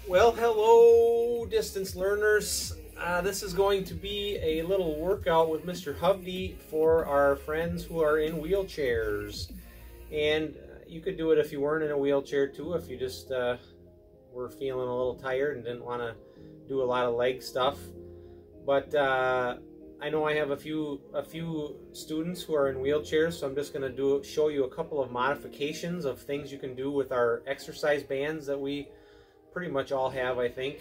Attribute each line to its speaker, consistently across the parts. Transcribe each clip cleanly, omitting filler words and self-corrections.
Speaker 1: Well, hello, distance learners. This is going to be a little workout with Mr. Hovde for our friends who are in wheelchairs. And you could do it if you weren't in a wheelchair too, if you just were feeling a little tired and didn't want to do a lot of leg stuff. But I know I have a few students who are in wheelchairs, so I'm just going to show you a couple of modifications of things you can do with our exercise bands that we pretty much all have, I think.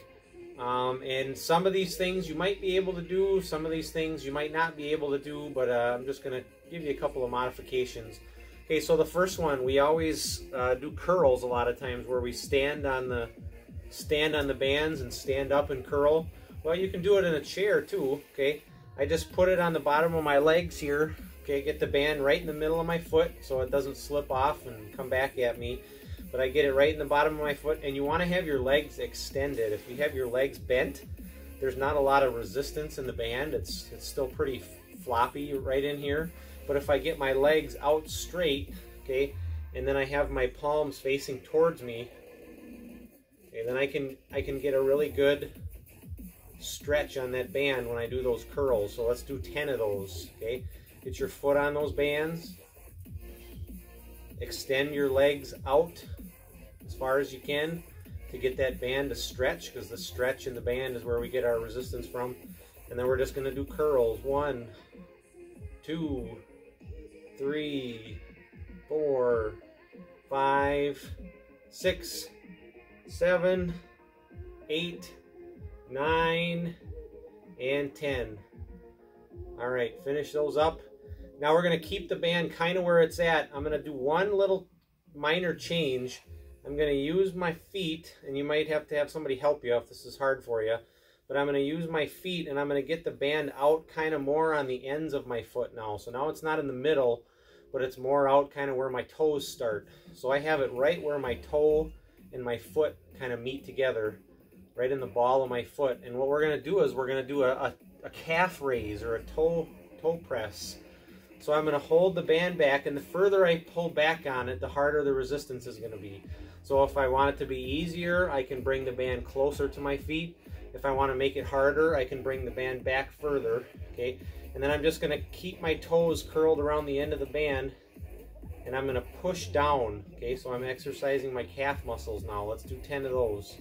Speaker 1: And some of these things you might be able to do, some of these things you might not be able to do, but I'm just going to give you a couple of modifications. Okay, so the first one, we always do curls a lot of times where we stand on the bands and stand up and curl. Well, you can do it in a chair too, okay? I just put it on the bottom of my legs here, okay? Get the band right in the middle of my foot so it doesn't slip off and come back at me. But I get it right in the bottom of my foot, and you want to have your legs extended. If you have your legs bent, there's not a lot of resistance in the band. It's still pretty floppy right in here. But if I get my legs out straight, okay, and then I have my palms facing towards me, okay, then I can get a really good stretch on that band when I do those curls. So let's do 10 of those, okay? Get your foot on those bands. Extend your legs out as far as you can to get that band to stretch, because the stretch in the band is where we get our resistance from. And then we're just going to do curls. 1, 2, 3, 4, 5, 6, 7, 8, 9, and 10. All right, finish those up. Now we're going to keep the band kind of where it's at. I'm going to do one little minor change. I'm going to use my feet, and you might have to have somebody help you if this is hard for you. But I'm going to use my feet, and I'm going to get the band out kind of more on the ends of my foot now. So now it's not in the middle, but it's more out kind of where my toes start. So I have it right where my toe and my foot kind of meet together, right in the ball of my foot. And what we're going to do is we're going to do a calf raise or a toe press. So I'm going to hold the band back, and the further I pull back on it, the harder the resistance is going to be. So if I want it to be easier, I can bring the band closer to my feet. If I want to make it harder, I can bring the band back further, okay? And then I'm just going to keep my toes curled around the end of the band, and I'm going to push down, okay? So I'm exercising my calf muscles now. Let's do 10 of those.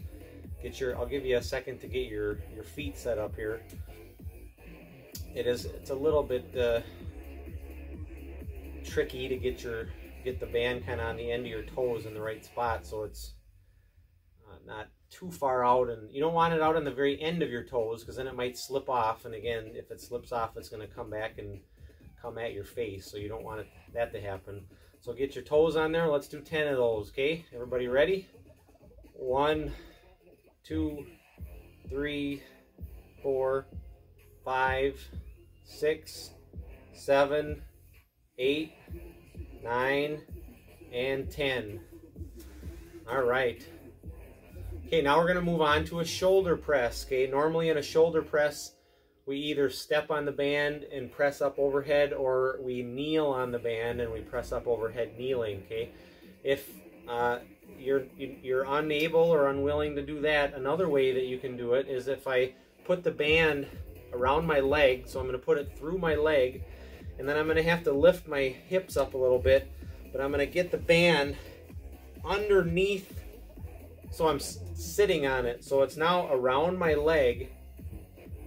Speaker 1: I'll give you a second to get your feet set up here. It's a little bit tricky to get the band kind of on the end of your toes in the right spot, so it's not too far out, and you don't want it out on the very end of your toes, because then it might slip off, and again, if it slips off, it's going to come back and come at your face, so you don't want that to happen. So get your toes on there. Let's do 10 of those, okay? Everybody ready? 1, 2, 3, 4, 5, 6, 7, 8, 9, and 10. All right. Okay, now we're going to move on to a shoulder press. Okay, normally in a shoulder press, we either step on the band and press up overhead, or we kneel on the band and we press up overhead kneeling. Okay, if you're unable or unwilling to do that, another way that you can do it is if I put the band around my leg. So I'm going to put it through my leg, and then I'm going to have to lift my hips up a little bit, but I'm going to get the band underneath, so I'm sitting on it. So it's now around my leg,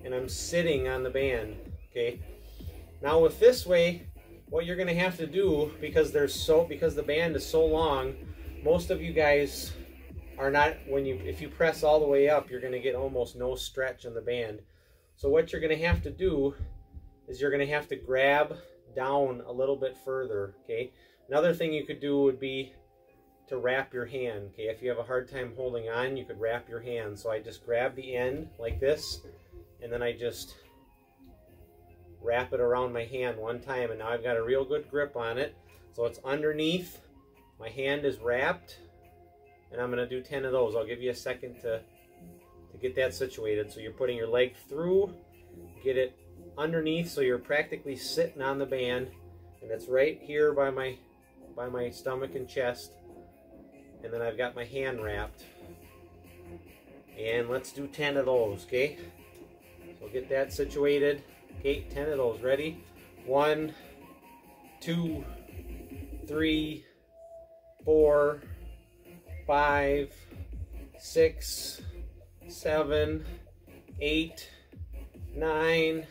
Speaker 1: and I'm sitting on the band, okay? Now with this way, what you're going to have to do, because the band is so long, most of you guys are not, if you press all the way up, you're going to get almost no stretch on the band. So what you're going to have to do is you're going to have to grab down a little bit further, okay? Another thing you could do would be to wrap your hand, okay? If you have a hard time holding on, you could wrap your hand. So I just grab the end like this, and then I just wrap it around my hand one time, and now I've got a real good grip on it. So it's underneath, my hand is wrapped, and I'm going to do 10 of those. I'll give you a second to get that situated. So you're putting your leg through, get it underneath, so you're practically sitting on the band, and it's right here by my by my stomach and chest. And then I've got my hand wrapped. And let's do 10 of those, okay? So get that situated. Okay, 10 of those. Ready? 1, 2, 3, 4, 5, 6, 7, 8, 9,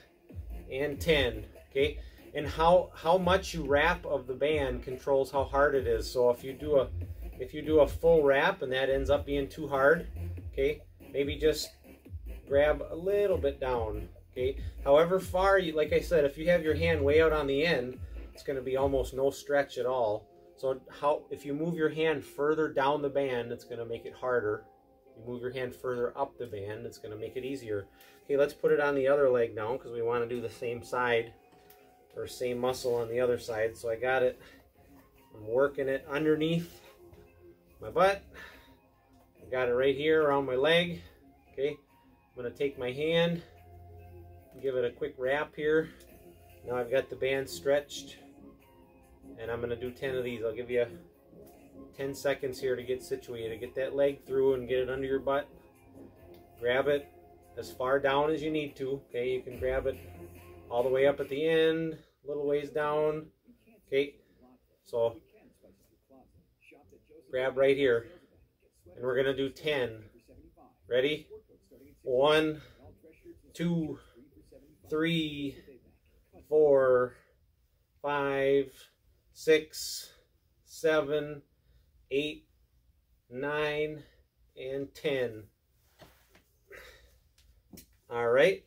Speaker 1: and 10. Okay, and how much you wrap of the band controls how hard it is. So if you do a full wrap and that ends up being too hard, okay, maybe just grab a little bit down. Okay, however far you, like I said, if you have your hand way out on the end, it's going to be almost no stretch at all. So if you move your hand further down the band, it's going to make it harder. If you move your hand further up the band, it's going to make it easier. Okay, let's put it on the other leg now, because we want to do the same side, or same muscle on the other side. So I got it. I'm working it underneath my butt. I got it right here around my leg. Okay, I'm going to take my hand, give it a quick wrap here. Now I've got the band stretched, and I'm going to do 10 of these. I'll give you 10 seconds here to get situated. Get that leg through and get it under your butt. Grab it as far down as you need to. Okay, you can grab it all the way up at the end, a little ways down. Okay, so grab right here, and we're going to do 10. Ready? 1, 2, 3, 4, 5, 6, 7, 8, 9, and 10. All right.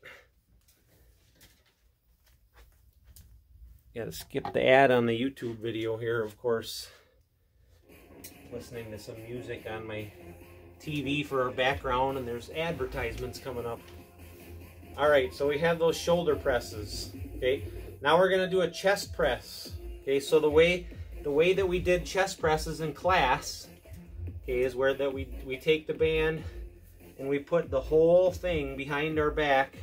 Speaker 1: Gotta skip the ad on the YouTube video here, of course. Listening to some music on my TV for our background, and there's advertisements coming up. All right, so we have those shoulder presses. Okay, now we're gonna do a chest press. Okay, so the way that we did chest presses in class, okay, is where that we take the band and we put the whole thing behind our back.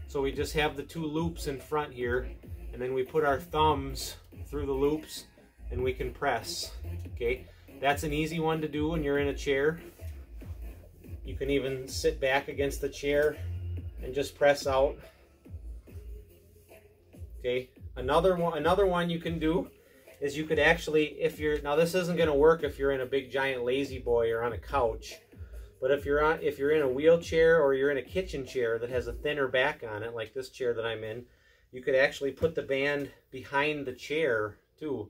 Speaker 1: So we just have the 2 loops in front here, and then we put our thumbs through the loops and we can press. Okay, that's an easy one to do when you're in a chair. You can even sit back against the chair and just press out. Okay, another one you can do is you could actually, now this isn't going to work if you're in a big giant lazy boy or on a couch, but if you're in a wheelchair or you're in a kitchen chair that has a thinner back on it, like this chair that I'm in, you could actually put the band behind the chair too.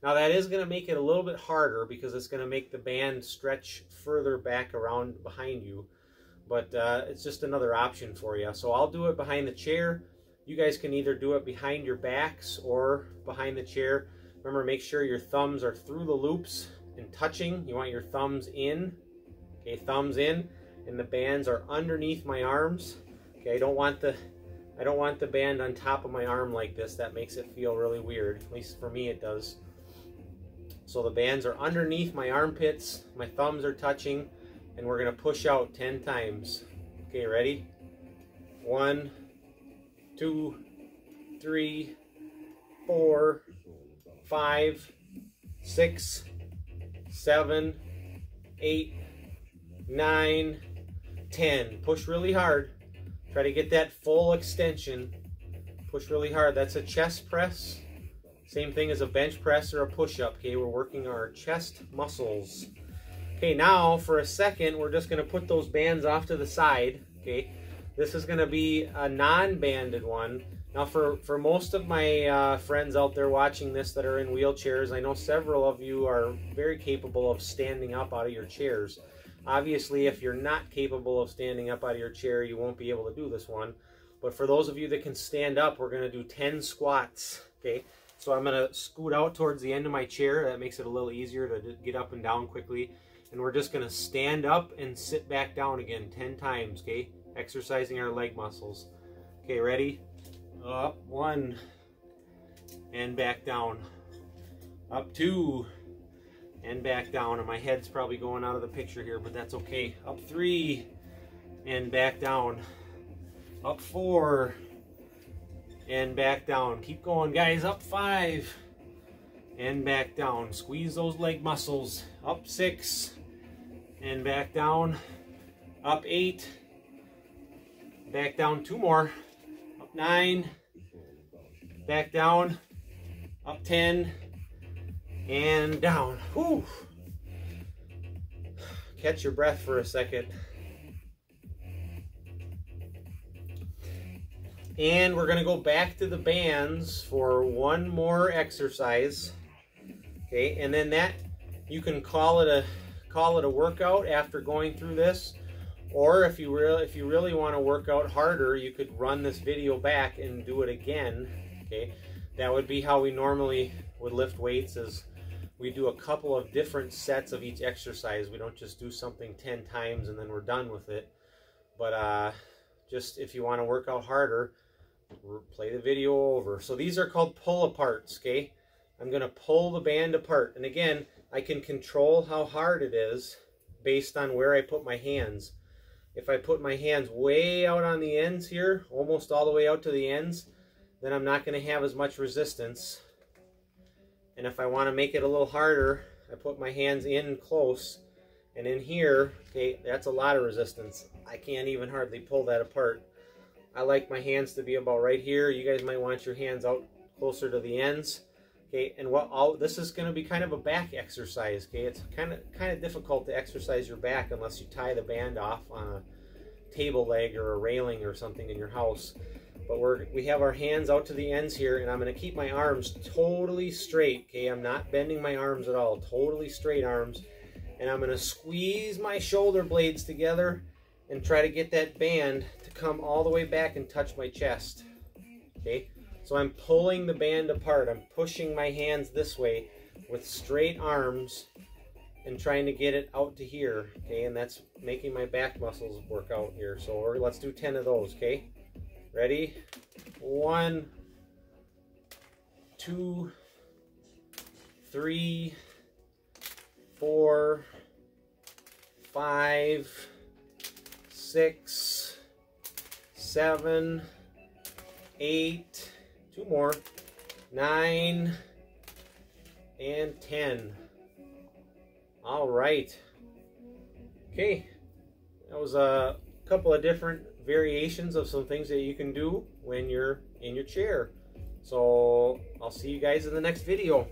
Speaker 1: Now that is going to make it a little bit harder because it's going to make the band stretch further back around behind you, but it's just another option for you. So I'll do it behind the chair. You guys can either do it behind your backs or behind the chair. Remember, make sure your thumbs are through the loops and touching. You want your thumbs in. Okay, thumbs in, and the bands are underneath my arms. Okay, I don't want the band on top of my arm like this. That makes it feel really weird. At least for me it does. So the bands are underneath my armpits, my thumbs are touching, and we're going to push out 10 times. Okay, ready? 1, 2, 3, 4, 5, 6, 7, 8, 9, 10. Push really hard. Try to get that full extension. Push really hard. That's a chest press. Same thing as a bench press or a push-up. Okay, we're working our chest muscles. Okay, now for a second, we're just going to put those bands off to the side. Okay, this is going to be a non-banded one. Now for most of my friends out there watching this that are in wheelchairs, I know several of you are very capable of standing up out of your chairs. Obviously, if you're not capable of standing up out of your chair, you won't be able to do this one. But for those of you that can stand up, we're going to do 10 squats. Okay, so I'm going to scoot out towards the end of my chair. That makes it a little easier to get up and down quickly. And we're just going to stand up and sit back down again 10 times, okay? Exercising our leg muscles. Okay, ready? Up 1 and back down. Up 2 and back down. And my head's probably going out of the picture here, but that's okay. Up 3 and back down. Up 4 and back down. Keep going, guys. Up 5 and back down. Squeeze those leg muscles. Up 6 and back down. Up 8, back down 2 more. Up 9, back down. Up 10 and down. Whew. Catch your breath for a second. And we're going to go back to the bands for one more exercise. Okay, and then that you can call it a workout after going through this, or if you really want to work out harder, you could run this video back and do it again. Okay, that would be how we normally would lift weights, is we do a couple of different sets of each exercise. We don't just do something 10 times and then we're done with it. But just if you want to work out harder, play the video over. So these are called pull aparts, okay? I'm going to pull the band apart. And again, I can control how hard it is based on where I put my hands. If I put my hands way out on the ends here, almost all the way out to the ends, then I'm not going to have as much resistance. And if I want to make it a little harder, I put my hands in close. And in here, okay, that's a lot of resistance. I can't even hardly pull that apart. I like my hands to be about right here. You guys might want your hands out closer to the ends. Okay, and this is going to be kind of a back exercise. Okay, it's kind of difficult to exercise your back unless you tie the band off on a table leg or a railing or something in your house. But we have our hands out to the ends here, and I'm going to keep my arms totally straight. Okay, I'm not bending my arms at all. Totally straight arms, and I'm going to squeeze my shoulder blades together and try to get that band to come all the way back and touch my chest. Okay, so I'm pulling the band apart. I'm pushing my hands this way with straight arms and trying to get it out to here. Okay, and that's making my back muscles work out here. So let's do 10 of those. Okay, ready? 1, 2, 3, 4, 5, 6, 7, 8, 2 more, 9, and 10. All right. Okay, that was a couple of different variations of some things that you can do when you're in your chair. So I'll see you guys in the next video.